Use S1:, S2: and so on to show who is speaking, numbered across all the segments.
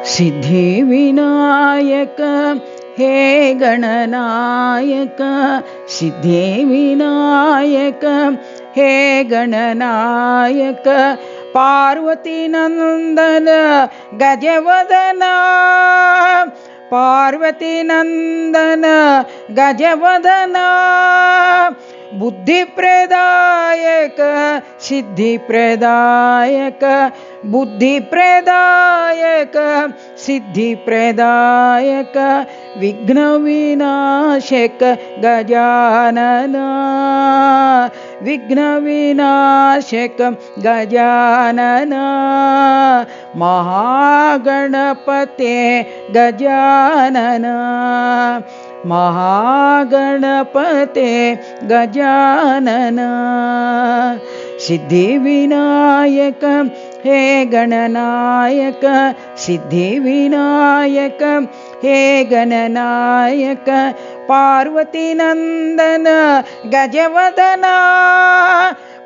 S1: सिद्धिविनायक हे गणनायक, सिद्धिविनायक हे गणनायक, पार्वती नंदन गजवदना, पार्वती नंदन गजवदना, बुद्धिप्रदायक सिद्धिप्रदायक, बुद्धिप्रदायक सिद्धिप्रदायक, विघ्नविनाशक गजानन, विघ्नविनाशक गजानन, महागणपते गजानन, महागणपते गजानन, सिद्धिविनायक हे गणनायक, सिद्धिविनायक हे गणनायक, पार्वती नंदन गजवदना,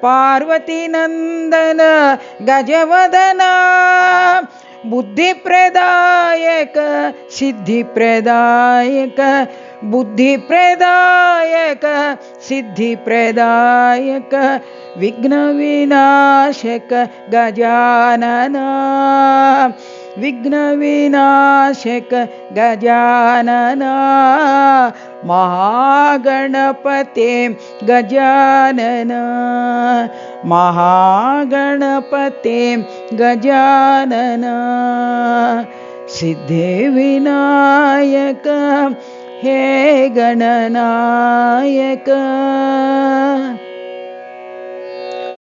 S1: पार्वती नंदन गजवदना, बुद्धिप्रदायक सिद्धिप्रदायक, बुद्धिप्रदायक सिद्धिप्रदायक, विघ्नविनाशक गजानन, विघ्नविनाशक गजानन, महागणपते गजानन, महागणपते गजानन, सिद्धिविनायक हे गणनायक।